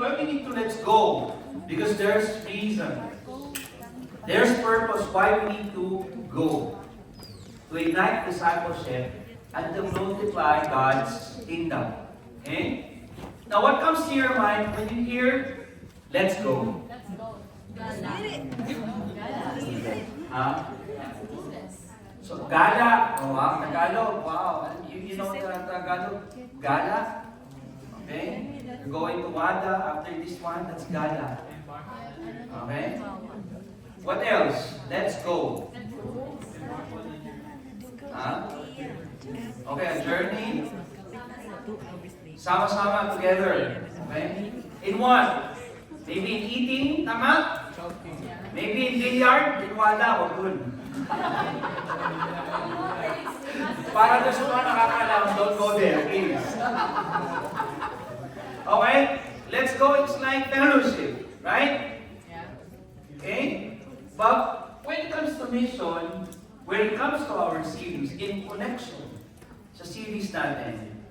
why we need to let's go? Because there's reason. There's purpose why we need to go. To ignite discipleship and to multiply God's kingdom. Okay? Now what comes to your mind when you hear, let's go? Huh? So, gala. Oh, wow. Tagalog. Wow. You know the Tagalog? Gala? Okay? You're going to WADA after this one. That's gala. Okay? What else? Let's go. Huh? Okay, a journey. Sama-sama together. Okay? In what? Maybe in eating, tama? Maybe in billiard, in WADA, o dun. Para doon sa mga nakakalam, don't go there, please. Okay? Let's go, it's like fellowship, right? Okay? But when it comes to mission, when it comes to our series, in connection sa series natin,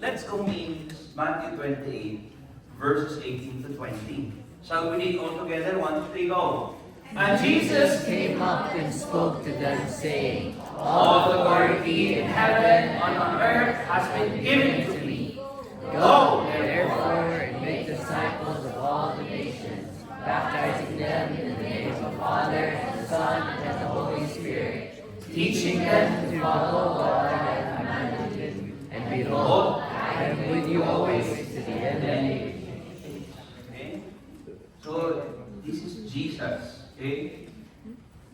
let's go means Matthew 28, verses 18 to 20. Shall we read all together? 1, 2, 3, go. And Jesus came up and spoke to them, saying, All authority in heaven and on earth has been given to me. Go, therefore, and make disciples of all the nations, baptizing them in the name of the Father, and the Son, and the Holy Spirit, teaching them to follow all that I have commanded you. And behold, I am with you always to the end of the age. So, this is Jesus, okay,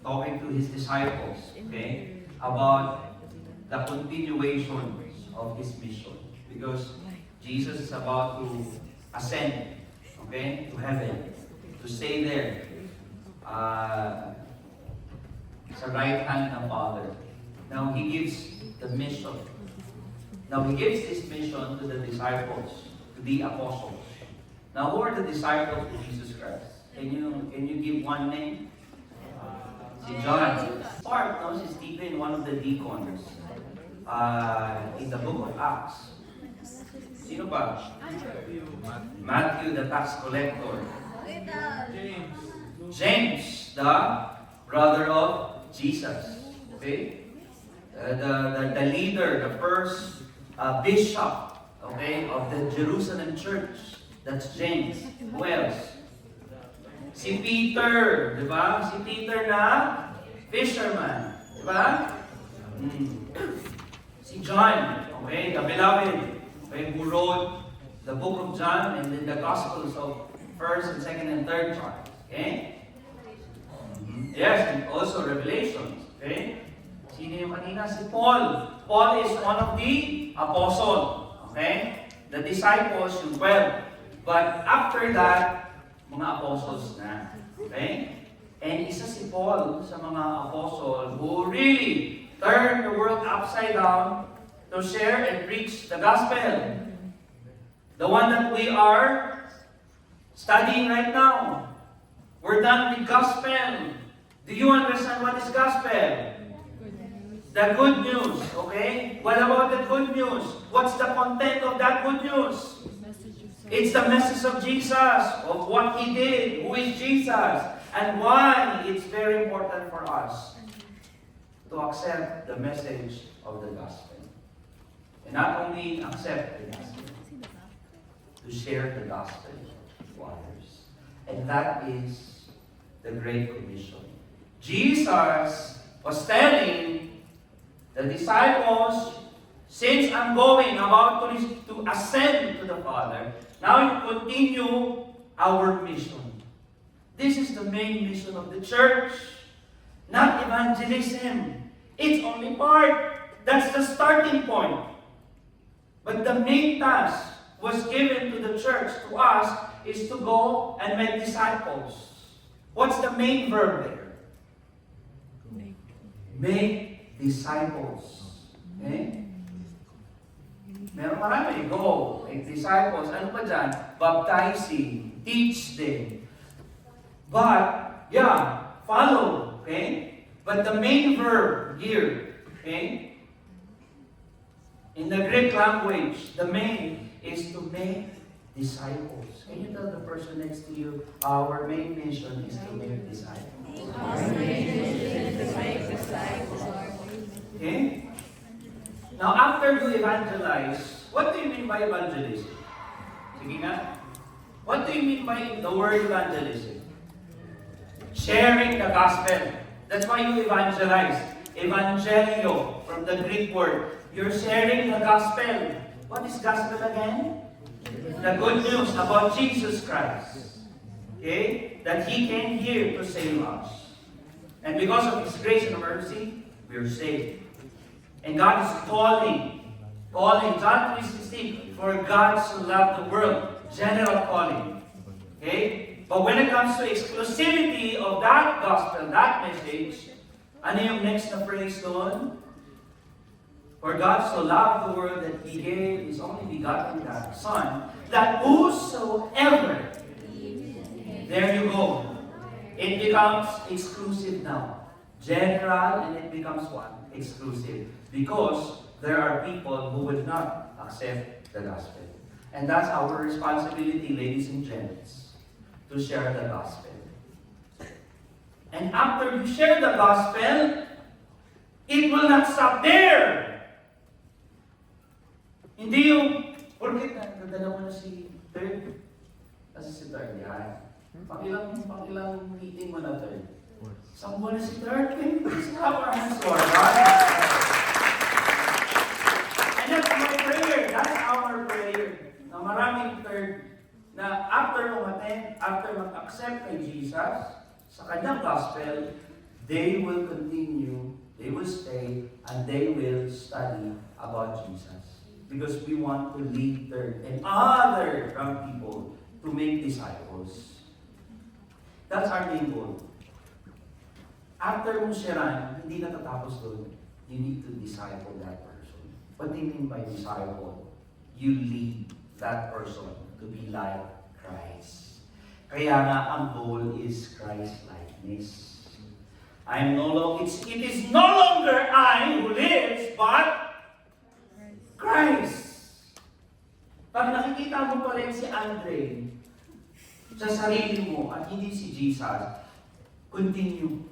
talking to his disciples, okay, about the continuation of his mission. Because Jesus is about to ascend, okay, to heaven, to stay there, sa right hand ng Father. Now, he gives the mission. Now, he gives this mission to the disciples, to the apostles. Now, who are the disciples of Jesus Christ? Can you give one name? Si John. Part, no, si Stephen, one of the deacons in the book of Acts. Sino ba? Matthew, the tax collector. James, the brother of Jesus. Okay? The leader, the first bishop, okay, of the Jerusalem church. That's James. Who else? Si Peter, di ba? Si Peter na fisherman, di ba? Si John, okay, the beloved, okay, who wrote the book of John and then the Gospels of 1st and 2nd and 3rd John, okay? Yes, and also Revelations, okay? Sino yung kanina? Si Paul. Paul is one of the apostles, okay? The disciples, yung 12. But after that, mga apostles na. Okay? And isa si Paul sa mga apostles who really turned the world upside down to share and preach the gospel. The one that we are studying right now. We're done with gospel. Do you understand what is gospel? The good news. Okay? What about the good news? What's the content of that good news? It's the message of Jesus, of what He did, who is Jesus, and why it's very important for us to accept the message of the gospel. And not only accept the gospel, to share the gospel to others. And that is the Great Commission. Jesus was telling the disciples, since I'm about to ascend to the Father, now we continue our mission. This is the main mission of the church, not evangelism. It's only part. That's the starting point. But the main task was given to the church, to us, is to go and make disciples. What's the main verb there? Make disciples. Okay? Meron marami. Go, make disciples. Ano pa dyan? Baptizing, teach them. But, yeah, follow. Okay? But the main verb here, okay? In the Greek language, the main is to make disciples. Can you tell the person next to you, our main mission is to make disciples? Okay? Now, after you evangelize, what do you mean by evangelism? Sige nga. What do you mean by the word evangelism? Sharing the gospel. That's why you evangelize. Evangelio, from the Greek word. You're sharing the gospel. What is gospel again? The good news about Jesus Christ. Okay? That He came here to save us. And because of His grace and mercy, we are saved. And God is calling, John 3:16, for God so loved the world, general calling. Okay? But when it comes to exclusivity of that gospel, that message, ano yung next na phrase doon? For God so loved the world that He gave His only begotten Son, that whosoever, there you go. It becomes exclusive now. General, and it becomes what? Exclusive. Because there are people who will not accept the gospel. And that's our responsibility, ladies and gents, to share the gospel. And after you share the gospel, it will not stop there. Hindi yung, porkit nadala mo na si third, kasi si third, yan. Pakilang meeting mo na third. Someone is third, can you please clap our hands to our God? And that's my prayer. That's our prayer. Na maraming third, na after umattend, after mag-accept kay Jesus, sa kanyang gospel, they will continue, they will stay, and they will study about Jesus. Because we want to lead third and other young people to make disciples. That's our main goal. After mong sharan, hindi natatapos doon. You need to disciple that person. What do you mean by disciple? You lead that person to be like Christ. Kaya nga, ang goal is Christ-likeness. It is no longer I who lives, but Christ. Pag nakikita mo pa rin si Andre sa sarili mo at hindi si Jesus, continue.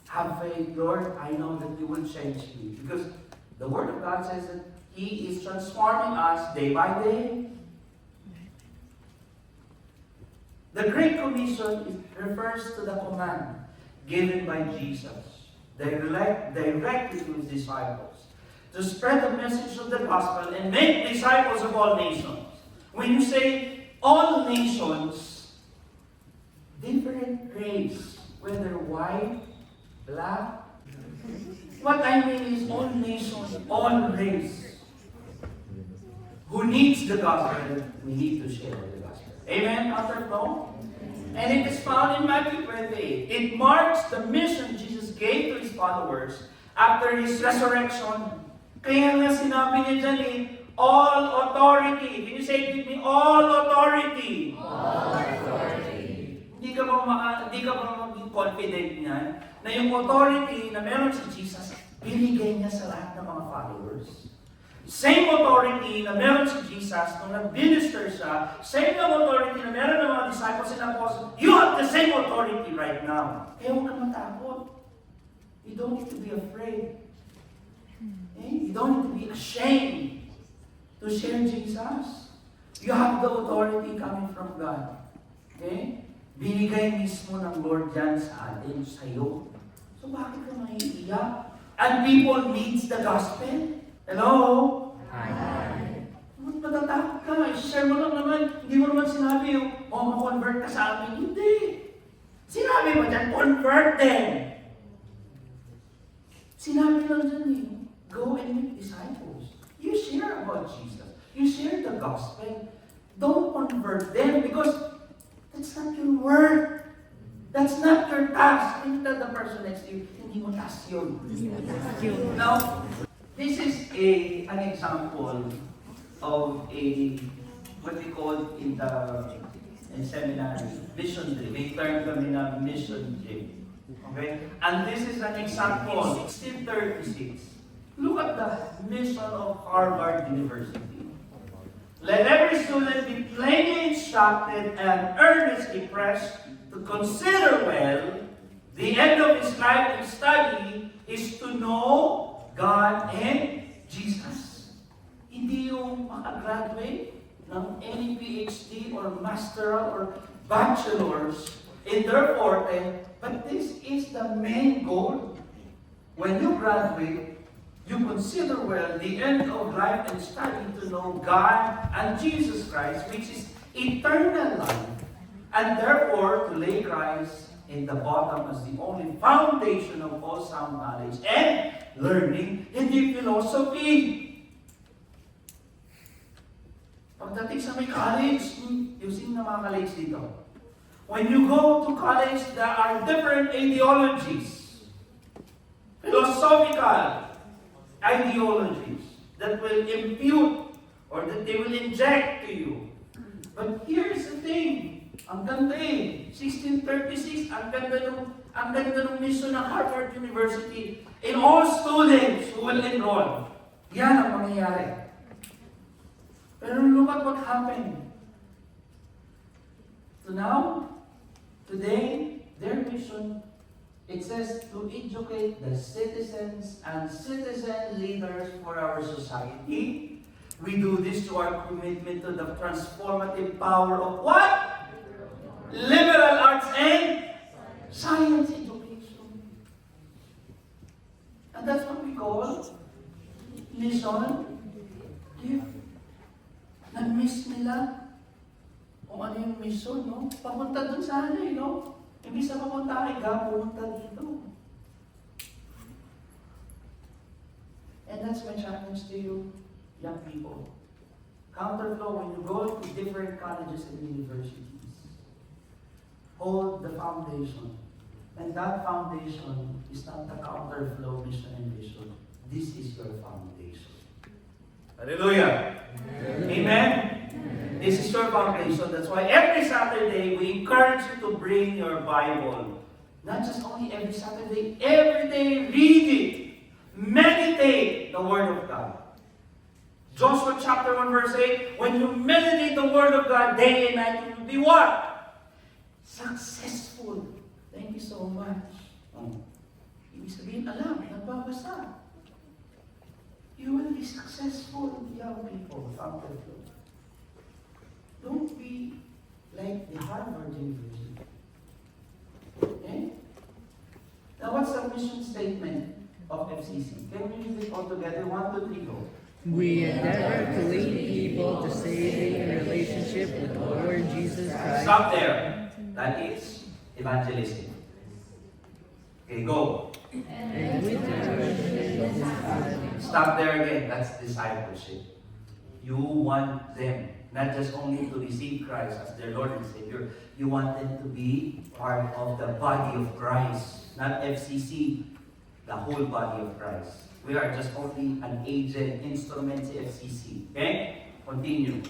Have faith, Lord. I know that you will change me. Because the Word of God says that He is transforming us day by day. The Great Commission refers to the command given by Jesus directly to His disciples to spread the message of the gospel and make disciples of all nations. When you say all nations, different race, whether white, black, what I mean is all nations, all race. Who needs the gospel? We need to share the gospel. Amen, Pastor Flo? And it is found in Matthew 28. It marks the mission Jesus gave to His followers after His resurrection. Kaya nga sinabi niya dyan all authority. Can you say it with me? All authority. All authority. Hindi ka ba maging confident niyan na yung authority na meron si Jesus, binigay niya sa lahat ng mga followers. Same authority na meron si Jesus nung nag-minister siya, same authority na meron ng mga disciples and apostles, you have the same authority right now. Kaya huwag kang matakot. You don't need to be afraid. You don't need to be ashamed to share Jesus. You have the authority coming from God. Okay? Binigay mismo ng Lord yan sa atin, sa iyo. So bakit ka maiiyak? And people needs the gospel. Hello? Hi. Matatakot ka. I-share mo lang naman. Hindi mo naman sinabi yung, ma-convert ka sa amin. Hindi. Sinabi mo dyan, convert them. Sinabi lang dyan go and make disciples. You share about Jesus. You share the gospel. Don't convert them because that's not your work. That's not your task. Can you tell the person next to you, hindi mo task yun. Now, this is an example of what we call in seminary, mission dream. May term kami na mission dream. Okay? And this is an example, 1636. Look at the mission of Harvard University. Let every student be plainly instructed and earnestly pressed to consider well the end of his life and study is to know God and Jesus. Hindi yung makagraduate ng any PhD or masteral or bachelor's in their forte, but this is the main goal. When you graduate, you consider well the end of life and study to know God and Jesus Christ, which is eternal life, and therefore to lay Christ in the bottom as the only foundation of all sound knowledge and learning, hindi philosophy. Pagdating sa may college, using na mga college dito. When you go to college, there are different ideologies, philosophical ideologies that will impute or that they will inject to you. But here's the thing, ang ganda 1636, ang ganda ng mission ng Harvard University. In all students who will enroll, yan ang mangyayari. Pero look at what happened. So now, today, their mission, it says to educate the citizens and citizen leaders for our society. We do this to our commitment to the transformative power of what? Liberal arts and science education. And that's what we call mission gift. Na-miss nila kung ano yung mission, no? Papunta dun sana no? Imbis na papunta kay God, pumunta dito. And that's my challenge to you, young people. Counterflow, when you go to different colleges and universities, hold the foundation. And that foundation is not the counterflow mission and vision. This is your foundation. Hallelujah! Amen? This is your foundation. That's why every Saturday, we encourage you to bring your Bible. Not just only every Saturday, every day, read it. Meditate the Word of God. Joshua chapter 1 verse 8, when you meditate the Word of God day and night, you will be what? Successful. Thank you so much. Ibig sabihin, alam, nagbabasa. You will be successful, young people, Counterflow. Don't be like the Harvard University. Okay? Now, what's the mission statement of FCC? Can we read it all together? 1, 2, 3, go. We endeavor to lead people to saving relationship with the Lord Jesus Christ. Stop there. That is evangelism. Okay, go. And with the Stop there again. That's discipleship. You want them not just only to receive Christ as their Lord and Savior, you want them to be part of the body of Christ, not FCC, the whole body of Christ. We are just only an agent, instrument to FCC. Okay? Continue.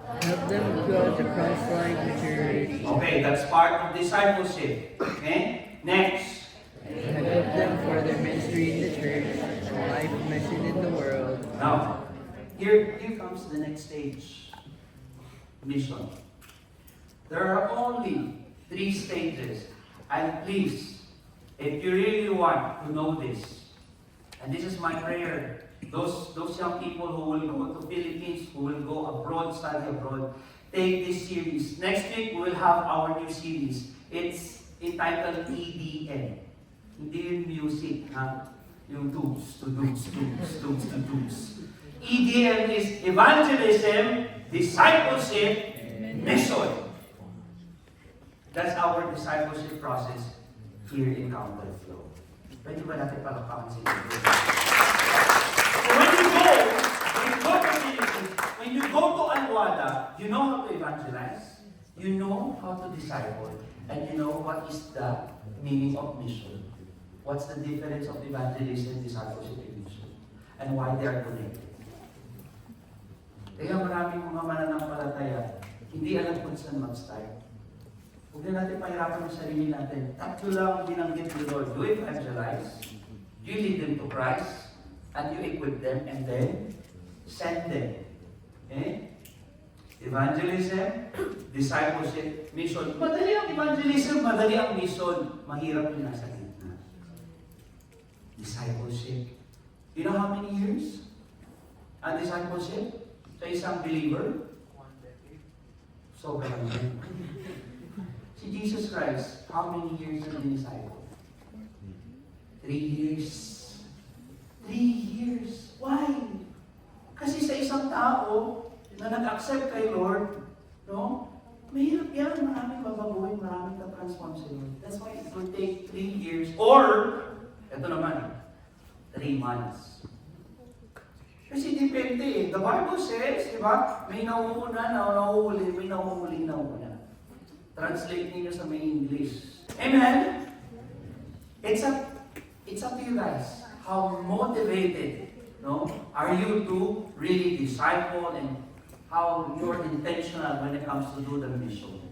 help them grow to Christ-like maturity. Okay, that's part of discipleship. Okay? Next. And help them for their ministry in the church, life mission in the world. Now, here comes the next stage. Mission. There are only 3 stages. And please, if you really want to know this, and this is my prayer, those young people who will go to Philippines, who will go abroad, study abroad, take this series. Next week, we will have our new series. It's entitled EDM. Hindi yung music, ha? Yung do's to do's, do's, do's to do's. EDM is evangelism, discipleship, mission. That's our discipleship process here in Counterflow. Pwede ba natin palakpakan sila? So when you go to Philippines, when you go to Alwada, you know how to evangelize, you know how to disciple, and you know what is the meaning of mission. What's the difference of evangelism, discipleship, and mission? And why they are connected. Kaya maraming mga mananampalataya, hindi alam kung saan mag-start. Huwag na natin pahirapan ang sarili natin. Tatlo lang ang binanggit ni Lord. You evangelize, you lead them to Christ, and you equip them, and then send them. Okay? Evangelism, discipleship, mission. Madali ang evangelism, madali ang mission. Mahirap yung nasa gitna. Discipleship. You know how many years? Ang discipleship sa isang believer? Sobrang din. Si Jesus Christ, how many years na disciple? 3 years. 3 years. Why? Kasi sa isang tao na nag-accept kay Lord, no? Mahirap yan. Maraming babaguhin, maraming tatransform sa Lord. That's why it will take 3 years or, ito naman, 3 months. Kasi depende eh. The Bible says, di ba? May nauuna na nauhuli, may nauhuli na una. Translate niyo sa may English. Amen? It's up to you guys. How motivated, no? Are you to really disciple and how you're intentional when it comes to do the mission?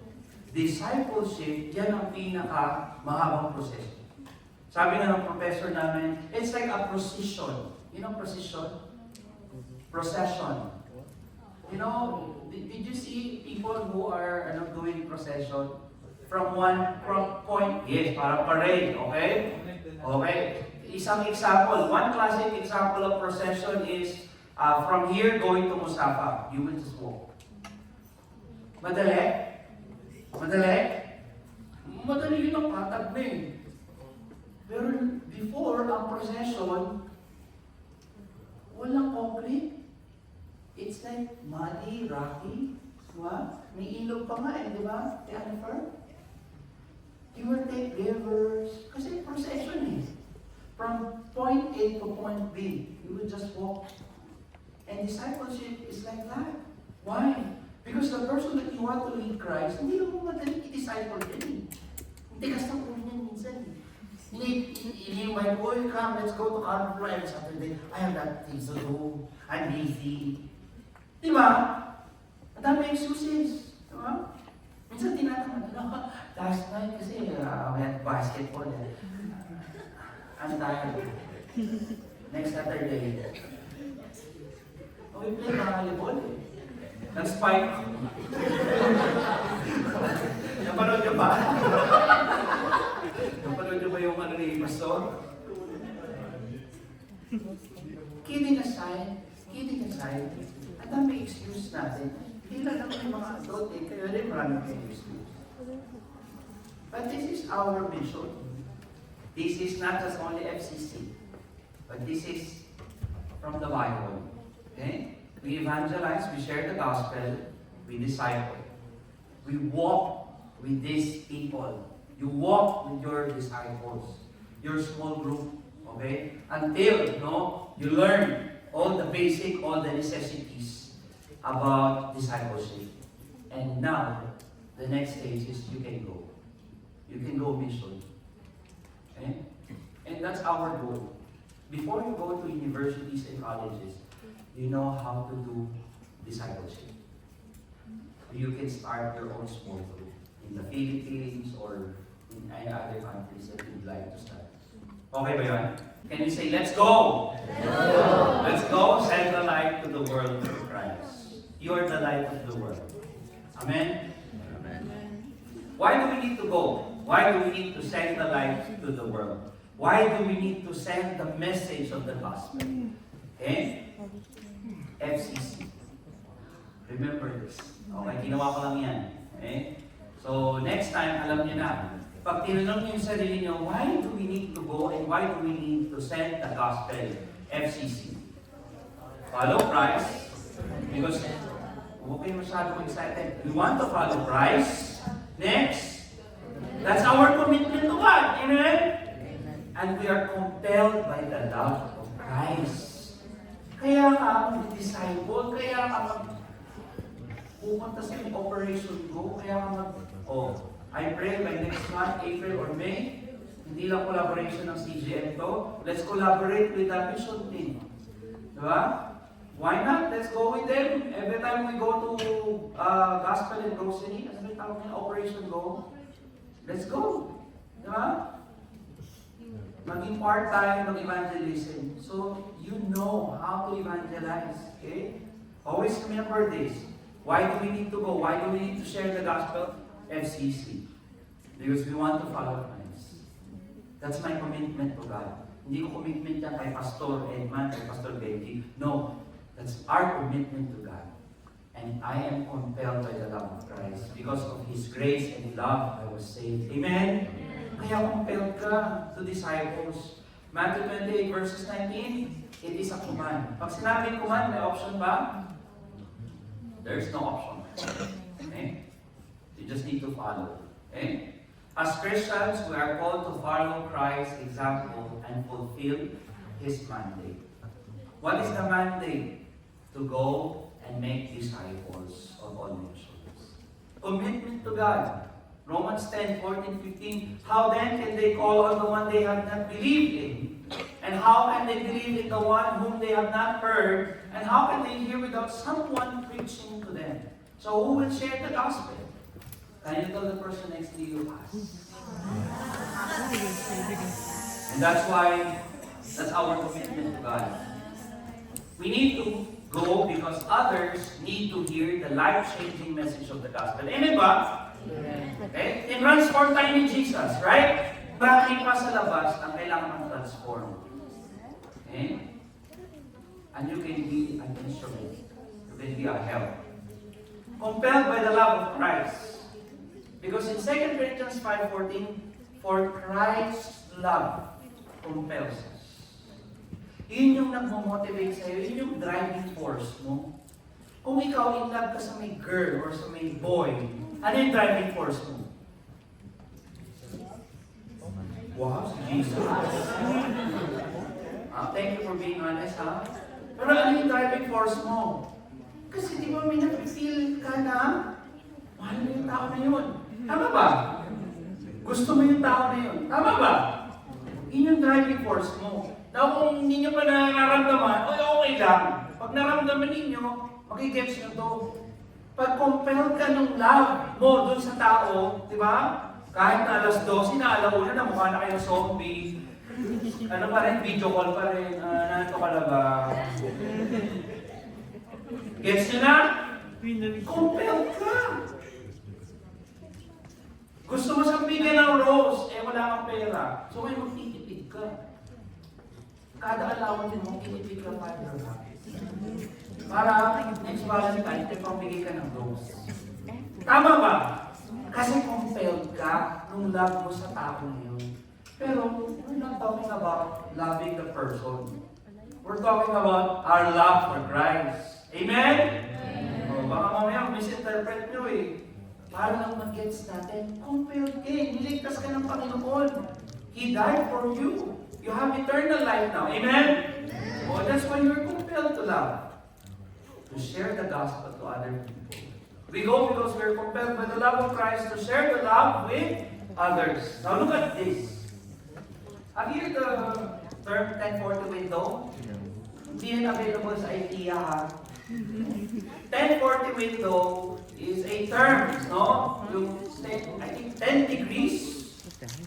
Discipleship, yan ang pinaka-mahabang proseso. Sabi na ng professor namin, it's like a procession. You know procession? Procession. You know, did you see people who are doing procession from point? Yes, para parade, okay? Okay. Isang example, one classic example of procession is from here going to Mustafa. You will just walk. Madali? Madali? Madali yun ang patag na eh. Pero before ang procession, walang concrete. It's like muddy, rocky. Diba? May ilog pa nga eh, di ba? Jennifer? You will take rivers. Kasi procession eh. From point A to point B, you will just walk. And discipleship is like that. Why? Because the person that you want to lead Christ, hindi mo madaling i-disciple din eh. Hindi kasi ang ulo niyan minsan eh. Invite, boy, come, let's go to Carnival every Saturday. I have that things to do. I'm busy. Di ba? Ang dami excuses. Di ba? Minsan tinatamad. Last night kasi we had basketball. I'm tired. Next Saturday. We play volleyball eh. Nag-spike ako. Napanood niyo ba? Napanood niyo ba yung ni Pastor? Kidding aside, ang dami excuse natin. Hindi lang yung mga adult eh, kaya rin maraming excuse. But this is our mission. This is not just only FCC, but this is from the Bible. Okay? We evangelize, we share the gospel, we disciple. We walk with these people. You walk with your disciples, your small group, okay? Until, you learn all the basic, all the necessities about discipleship. And now, the next stage is you can go. You can go mission. Okay? And that's our goal. Before you go to universities and colleges, you know how to do discipleship. You can start your own small group in the Philippines or in any other countries that you'd like to start. Okay ba yun? Can you say, let's go? Let's go! Let's go, send the light to the world through Christ. You are the light of the world. Amen? Amen. Why do we need to go? Why do we need to send the light to the world? Why do we need to send the message of the gospel? Okay? FCC. Remember this. Okay, ginawa ko lang yan. Okay? So, next time, alam niyo na. Pag tinanong niyo yung sarili niyo, why do we need to go and why do we need to send the gospel? FCC. Follow Christ. Because, huwag kayo masyadong excited. We want to follow Christ. Next, that's our commitment to God. Amen? And we are compelled by the love of Christ. Kaya ka mag-disciple, kaya ka pupunta sa Operation Go, kaya ka I pray by next month, April or May, hindi lang collaboration ng CGN to, let's collaborate with the mission team. Diba? Why not? Let's go with them. Every time we go to Gospel and Grocery, as may tawag niya, Operation Go, let's go. Diba? Maging part-time ng evangelism. So, you know how to evangelize. Okay? Always remember this. Why do we need to go? Why do we need to share the gospel? FCC. Because we want to follow Christ. That's my commitment to God. Hindi ko commitment yan kay Pastor Edman, kay Pastor Becky. No, that's our commitment to God. And I am compelled by the love of Christ. Because of His grace and love, I was saved. Amen? Kaya compelled ka to disciples. Matthew 28 verses 19, it is a command. Pag sinabing command, may option ba? There's no option. Okay? You just need to follow. Okay? As Christians, we are called to follow Christ's example and fulfill His mandate. What is the mandate? To go and make disciples of all nations. Commitment to God. Romans 10, 14, 15. How then can they call on the one they have not believed in? And how can they believe in the one whom they have not heard? And how can they hear without someone preaching to them? So who will share the gospel? Can you tell the person next to you, us? And that's why, that's our commitment to God. We need to go because others need to hear the life-changing message of the gospel. Amen ba? Okay? It transform tayo ni Jesus, right? Bakit pa sa labas ang kailangan ng transform? Okay? And you can be an instrument. You can be a help. Compelled by the love of Christ. Because in 2 Corinthians 5:14, for Christ's love compels us. Yun yung nagmo-motivate sa'yo, yun yung driving force mo. Kung ikaw in love ka sa may girl or sa may boy, ano yung driving force mo? Wow, si Jesus. Thank you for being honest, ha? Pero ano yung driving force mo? Kasi di ba may napifeel ka na mahal mo yung tao na yun. Tama ba? Gusto mo yung tao na yun. Tama ba? Yun yung driving force mo. Now, kung hindi nyo pa nararamdaman, okay lang. Pag naramdaman ninyo, makikets nyo to. Pag compelled ka ng love mo dun sa tao, di ba? Kahit na alas 12 na, alauna na, mukha na kayong zombie. Ano pa rin, video call pa rin. Nato ka na ba? Gets nyo na? Compelled ka. Gusto mo siyang bigyan ng rose, wala kang pera. So may magtitipid ka. Kada allowance mo, titipid ka $5. Para next Valentine, pambigay ka ng rose. Tama ba? Kasi compelled ka nung love mo sa tao na yun. Pero, we're not talking about loving the person. We're talking about our love for Christ. Amen? O, baka mamaya misinterpret nyo eh. Para lang mag-gets natin, compelled ka eh. Niligtas ka ng Panginoon. He died for you. You have eternal life now. Amen? O, that's why you're compelled to love. To share the gospel to other people. We go because we're compelled by the love of Christ to share the love with others. Now look at this. Have you heard the term 1040 window? Hindi yan available sa IKEA ha. 1040 window is a term, no? Yung, I think 10 degrees.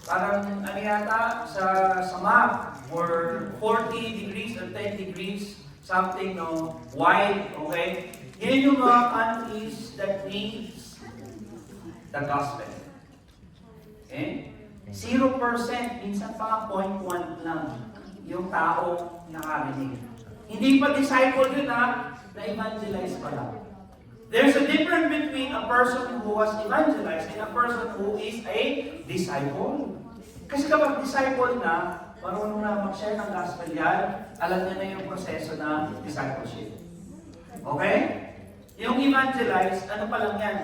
Parang ano yata sa map. Or 40 degrees or 10 degrees. Something, no? Wide, okay? Yan yung mga countries that needs the gospel. Okay? 0%, minsan pa nga 0.1 lang yung tao nakarinig. Hindi pa disciple yun ha, na-evangelize pa lang. There's a difference between a person who was evangelized and a person who is a disciple. Kasi kapag disciple na, marunong na mag-share ng gospel yan, alam niya na yung proseso na discipleship. Okay? Yung evangelize, ano pa lang yan?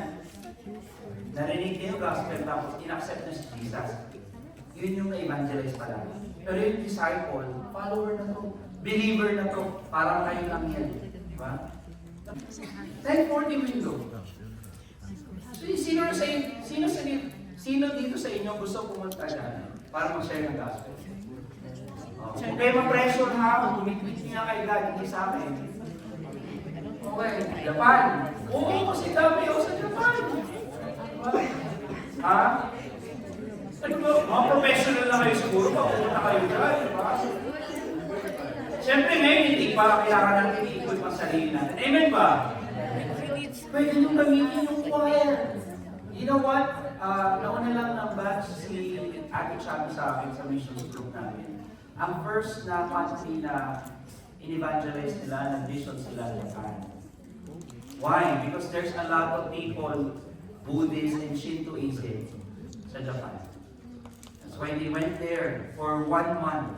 Narinig niya yung gospel tapos in-accept na si Jesus. Yun yung na-evangelize pa lang. Pero yung disciple, follower na to, believer na to, parang kayo lang yan. Diba? 1040 window. So, sino dito sa inyo gusto pumunta dyan para mag-share ng gospel? Kung kayo ma-pressure ha, tumitwit niya kay God, hindi sa akin. Okay, Japan. Oo, kasi dami ako sa Japan. Ha? Ano ba? Mga professional na kayo siguro, papunta kayo dyan, diba? Siyempre ngayon, hindi pa kailangan natin i-ikot ang sarili natin. Amen ba? Pwede nyo gamitin yung choir. You know what? Nauna lang ng batch si Ate Chabi sa akin sa missions group namin. Ang first na country na in-evangelize nila, nag-mission sila Japan. Why? Because there's a lot of people, Buddhist and Shintoism sa Japan. That's why they went there for 1 month.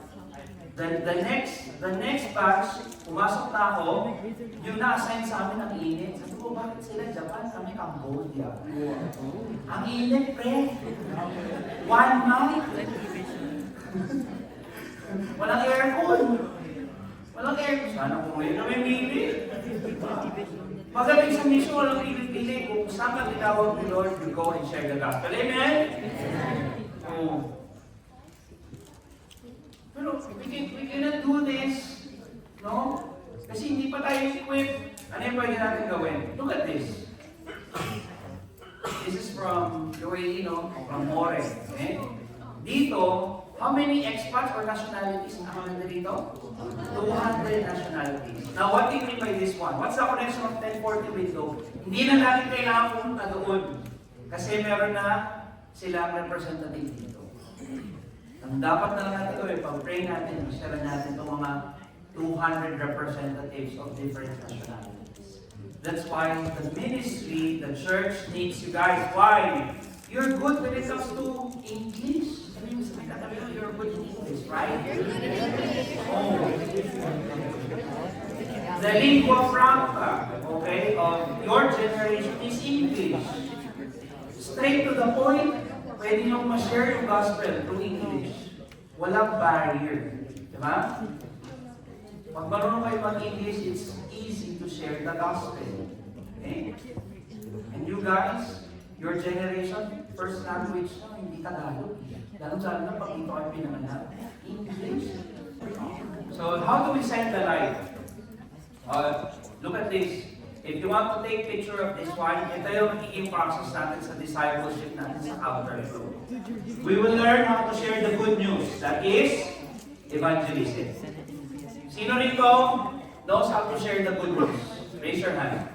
The next batch, pumasok na ako, yung na-assign sa amin ang init. Sabi ko, bakit sila Japan? Kami Cambodia. Ang init, pre. 1 month. Walang aircon. Walang aircon. Sana kung ngayon na may mili. Magaling sa mission, walang pili-pili. Kung saan ka tinawag ni Lord, you go and share the gospel. Amen? Oh. Pero we cannot do this, no? Kasi hindi pa tayo equipped. Ano yung pwede natin gawin? Look at this. This is from UAE, no? From More. Okay? Dito, how many expats or nationalities ang dito? 200 nationalities. Now, what do you mean by this one? What's the connection of 1040 window? Hindi na natin kailangan pumunta doon. Kasi meron na silang representative dito. Ang dapat na lang natin gawin, pag-pray natin, share natin itong mga 200 representatives of different nationalities. That's why the ministry, the church needs you guys. Why? You're good when it comes to English. You're good in English, right? Oh. The lingua franca, okay, of your generation is English. Straight to the point, pwede nyo ma-share yung gospel through English. Walang barrier. Diba? Pag marunong kayo mag-English, it's easy to share the gospel. Okay? And you guys, your generation, first language, hindi Tagalog. Lalo sa na pag ito ay pinanganak, English. So, how do we send the light? Look at this. If you want to take picture of this one, ito yung magiging process natin sa discipleship natin sa Counterflow. We will learn how to share the good news. That is evangelism. Sino rito knows how to share the good news? Raise your hand.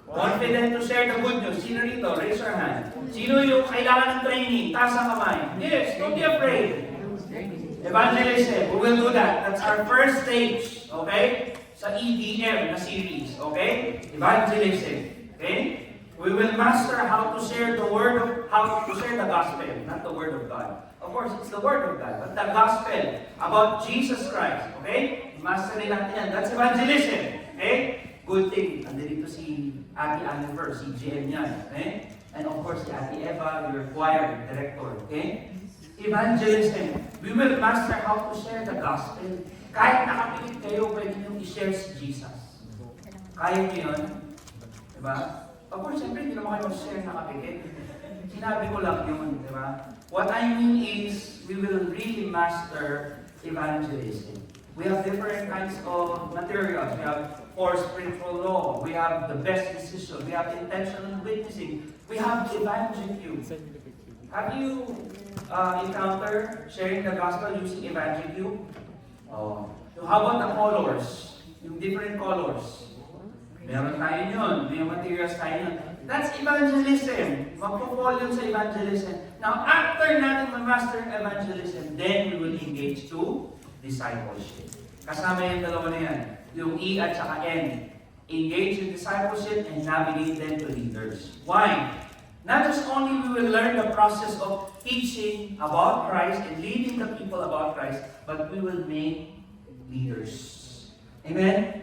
Confident to share the good news. Sino rito? Raise your hand. Sino yung kailangan ng training? Taas ang kamay. Yes, don't be afraid. Evangelism. We will do that. That's our first stage. Okay? Sa EDM na series, okay? Evangelism, okay? We will master how to share the gospel, not the word of God. Of course, it's the word of God, but the gospel about Jesus Christ, okay? Masterin natin yan. That's evangelism, okay? Good thing, nandito si Ate Oliver, si GM yan, okay? And of course, si Ate Eva, your choir director, okay? Evangelism. We will master how to share the gospel. Kahit nakapilit kayo, pwede nyo i-share si Jesus. Kaya nyo yun? Diba? Of course, siyempre, hindi naman kayo mag-share nakapikit. Sinabi ko lang yun, diba? What I mean is, we will really master evangelism. We have different kinds of materials. We have core spiritual law. We have the best decision. We have intentional witnessing. We have evangelium. Have you encountered sharing the gospel using evangelium? Oh. So how about the colors? Yung different colors. Meron tayo yun. May materials tayo yun. That's evangelism. Magpo-fall yun sa evangelism. Now, after natin ma-master evangelism, then we will engage to discipleship. Kasama yung dalawa na yan. Yung E at saka N. Engage in discipleship and navigate them to leaders. Why? Not just only we will learn the process of teaching about Christ and leading the people about Christ, but we will make leaders. Amen?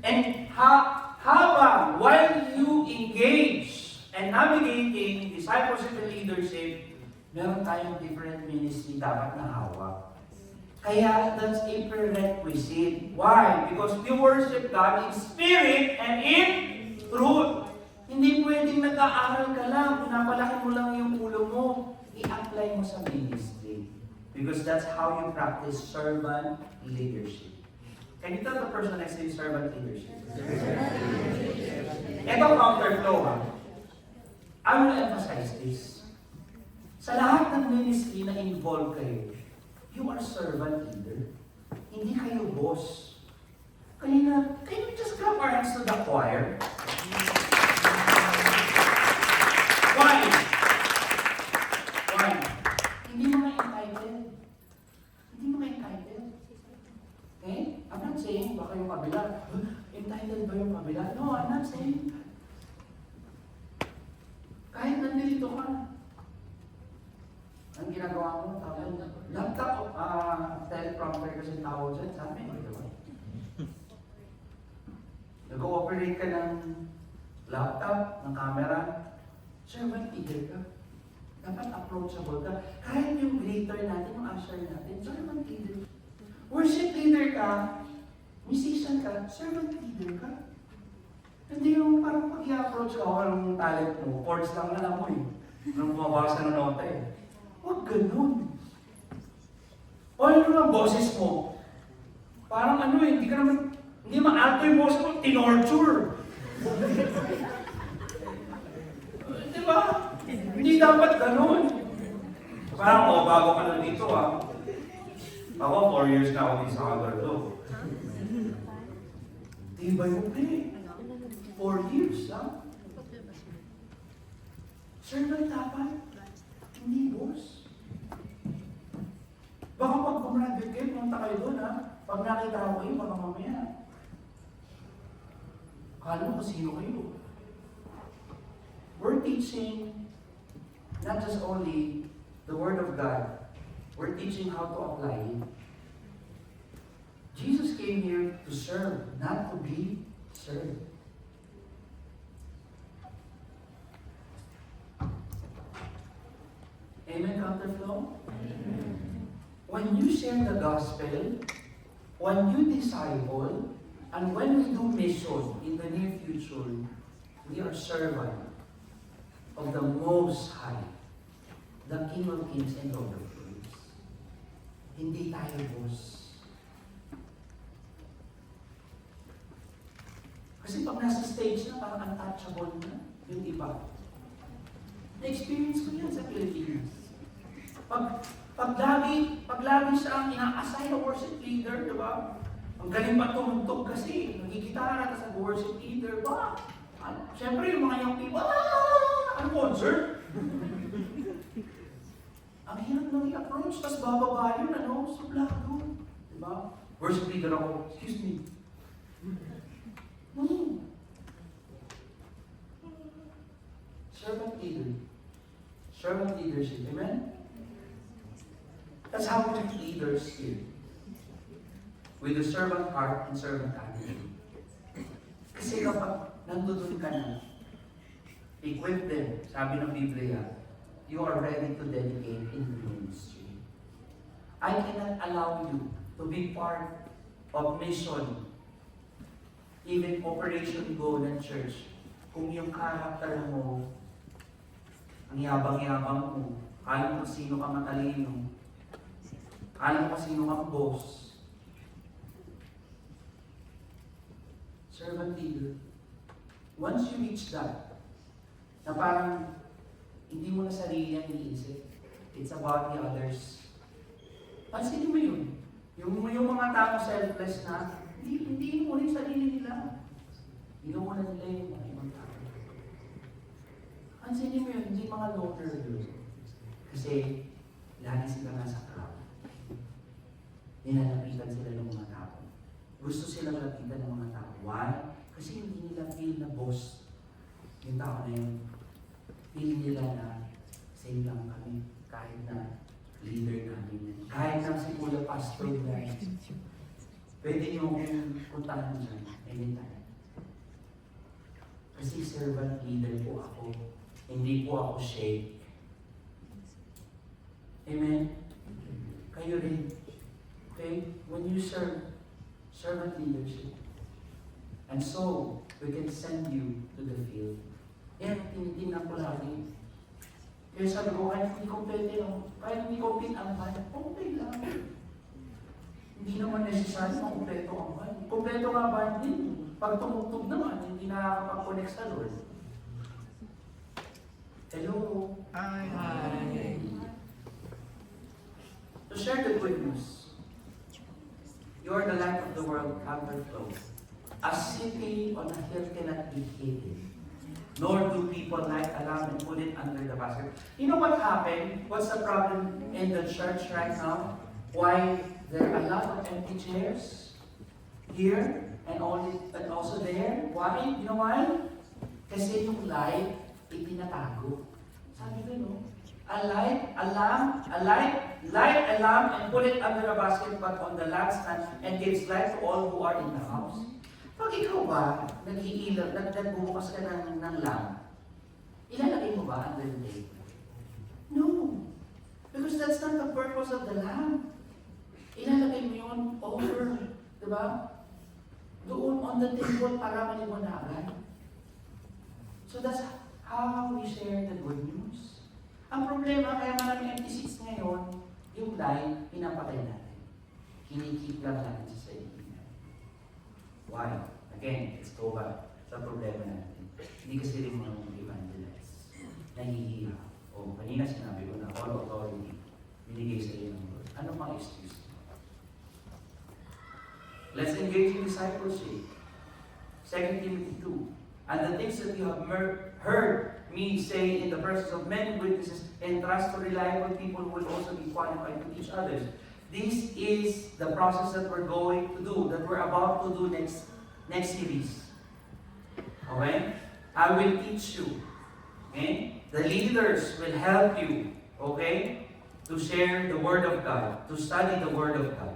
And habang while you engage and navigating discipleship and leadership, meron tayong different ministry dapat na hawak. Kaya that's a prerequisite. Why? Because we worship God in spirit and in truth. Hindi pwedeng nag-aaral ka lang, pinapalaki mo lang yung ulo mo, i-apply mo sa ministry. Because that's how you practice servant leadership. Can you tell the person next to you servant leadership? Ito counterflow ha. I will emphasize this. Sa lahat ng ministry na involved kayo, you are servant leader. Hindi kayo boss. Can you just clap our hands to the choir? Why? Why? Hindi mga entitled. Hindi mga entitled. Okay? I'm not saying baka yung kabila, entitled ba yung kabila? No, I'm not saying that. Kahit nandito ka, ang ginagawa mo, laptop, teleprompter kasi tawag dyan sa amin, di ba? Nag-ooperate ka ng laptop, ng camera, servant leader ka. Dapat approachable ka. Kahit yung greeter natin, yung usher natin, servant leader. Worship leader ka, musician ka, servant leader ka. Hindi yung parang pag i-approach ka, walang talent mo, chords lang alam mo eh. Nung bumabasa ng nota eh. Huwag ganun. O ano naman boses mo? Parang ano eh, hindi ma-alto yung boses mo, tinorture. Di ba? Hindi dapat ganun. Parang bago ka lang dito Ako 4 years na ako dito sa Cagardo. Di ba yung 4 years Servant dapat, hindi boss. Baka pag kumraduate kayo, punta kayo doon Pag nakita ko kayo, baka mamaya. Kala mo kung sino kayo. We're teaching not just only the Word of God, we're teaching how to apply it. Jesus came here to serve, not to be served. Amen, counterflow? When you share the gospel, when you disciple, and when we do mission in the near future, we are servant of the Most High, the King of Kings and Lord of Lords. Hindi tayo boss. Kasi pag nasa stage na, parang untouchable na yung iba. Na-experience ko yan sa Pilipinas. Pag lagi siya ang ina-assign na worship leader, di ba? Ang galing pa tumugtog kasi, nagigitara ka sa worship leader, ba? Siyempre yung mga young people, ano concert? Ang hirap nang i-approach, tapos bababa yun, sublado. Di ba? Worship leader ako, excuse me. Servant leader. Servant leadership. Amen? That's how we treat leaders here. With the servant heart and servant attitude. Kasi kapag nandun ka na, equip them, sabi ng Biblia, you are ready to dedicate in the ministry. I cannot allow you to be part of mission, even Operation Go ng church, kung yung character mo, ang yabang-yabang mo, alam mo sino ka matalino, alam mo sino ka boss. Servant leader. Once you reach that, na parang hindi mo na sarili ang iniisip. It's about the others. Pansinin mo yun. Yung mga tao selfless na, hindi mo rin sarili nila. Ginawa na nila yung mga ibang tao. Pansinin mo yun, hindi mga loner yun. Kasi, lagi sila nasa crowd. Nilalapitan sila ng mga tao. Gusto silang lapitan ng mga tao. Why? Kasi hindi nila feel na boss yung tao na yun. Feel nila na same lang kami. Kahit na leader namin yan. Kahit na si Kuya Pastor na pwede nyo kong puntahan dyan anytime. Kasi servant leader po ako. Hindi po ako shake. Amen? Kayo rin. Okay? When you serve, servant leadership. And so, we can send you to the field. Yan, tinitingnan ko lagi. Kaya sabi ko, kahit hindi complete ang band, okay lang. Hindi naman necessary na kompleto ang band. Kompleto nga band din. Pag tumugtog naman, hindi nakakapag-connect sa Lord. Hello? Hi. To share the good news, you are the light of the world, counterflow. A city on a hill cannot be hidden. nor do people light a lamp and put it under the basket. You know what happened? What's the problem in the church right now? Why there are a lot of empty chairs here and also there? Why? You know why? Kasi yung light, itinatago. Sabi ko, no? Light a lamp and put it under a basket but on the lampstand and gives light to all who are in the house. Pag ikaw ba, nag-iilaw, nagbubukas ka ng lamp, ilalagay mo ba under the table? No. Because that's not the purpose of the lamp. Ilalagay mo yun over, di ba? Doon on the table para maliwanagan. So that's how we share the good news. Ang problema, kaya maraming empty seats ngayon, yung light, pinapatay natin. Kinikip lang natin sa sarili natin. Why? Again, let's go back sa problema natin. Hindi kasi rin mga evangelize. Nahihiya. O, kanina sinabi ko na all authority binigay sa iyo ng Lord. Ano pang excuse? Let's engage in discipleship. 2 Timothy 2. And the things that you have heard me say in the presence of many witnesses, and trust to reliable people who will also be qualified to teach others. This is the process that we're going to do, that we're about to do next series. Okay? I will teach you. Okay? The leaders will help you, okay, to share the Word of God, to study the Word of God.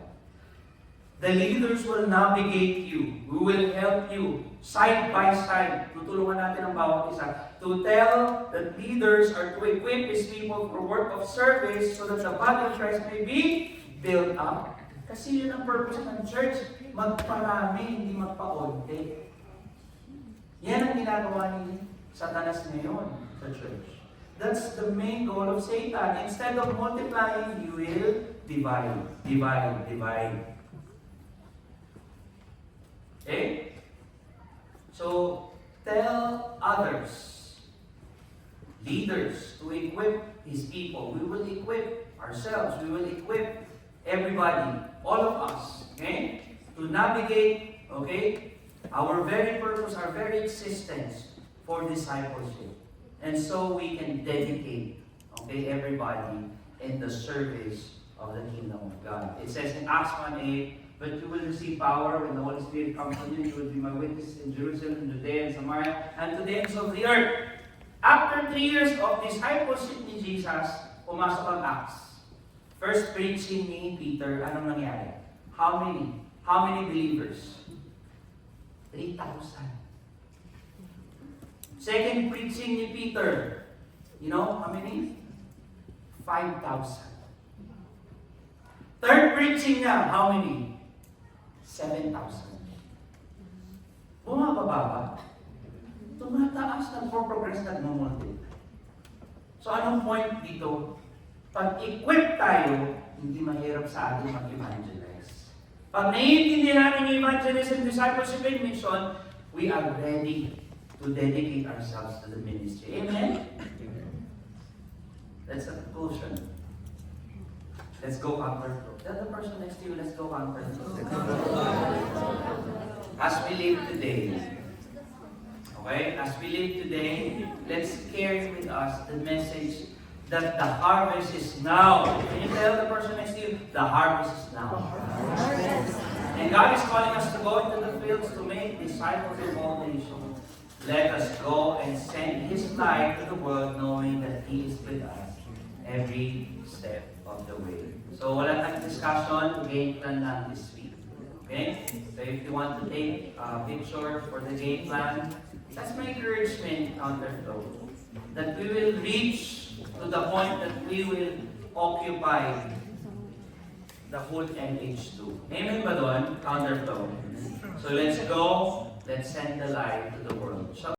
The leaders will navigate you. We will help you side by side. Tutulungan natin ang bawat isa. To tell that leaders are to equip His people for work of service so that the body of Christ may be built up. Kasi yun ang purpose ng church. Magparami, hindi magpaunti. Yan ang ginagawa ni Satanas ngayon sa church. That's the main goal of Satan. Instead of multiplying, he will divide. Okay? So, tell others, leaders, to equip His people. We will equip ourselves. We will equip everybody, all of us, okay? To navigate, okay, our very purpose, our very existence for discipleship. And so we can dedicate, okay, everybody in the service of the kingdom of God. It says in Acts 1:8, but you will receive power when the Holy Spirit comes on you. You will be my witness in Jerusalem, Judea, and Samaria, and to the ends of the earth. After 3 years of discipleship ni Jesus, pumasok ang Acts. First preaching ni Peter, anong nangyari? How many? How many believers? 3,000. Second preaching ni Peter, you know how many? 5,000. Third preaching niya, how many? 7,000. Bumababa ba? Tumataas, nagpo-progress, nagmumulti. So anong point dito? Pag equip tayo, hindi mahirap sa atin mag-evangelize. Pag naiintindihan natin yung evangelism, discipleship, and mission, we are ready to dedicate ourselves to the ministry. Amen? That's a conclusion. Let's go counter. Tell the person next to you, let's go counter. As we live today, okay? As we live today, let's carry with us the message that the harvest is now. Can you tell the person next to you, the harvest is now? And God is calling us to go into the fields to make disciples of all nations. Let us go and send His light to the world, knowing that He is with us every step of the way. So wala tayong discussion, game plan lang this week. Okay? So if you want to take a picture for the game plan, that's my encouragement, Counterflow. That we will reach to the point that we will occupy the whole NH2. Amen ba doon? Counterflow. So let's go, let's send the light to the world.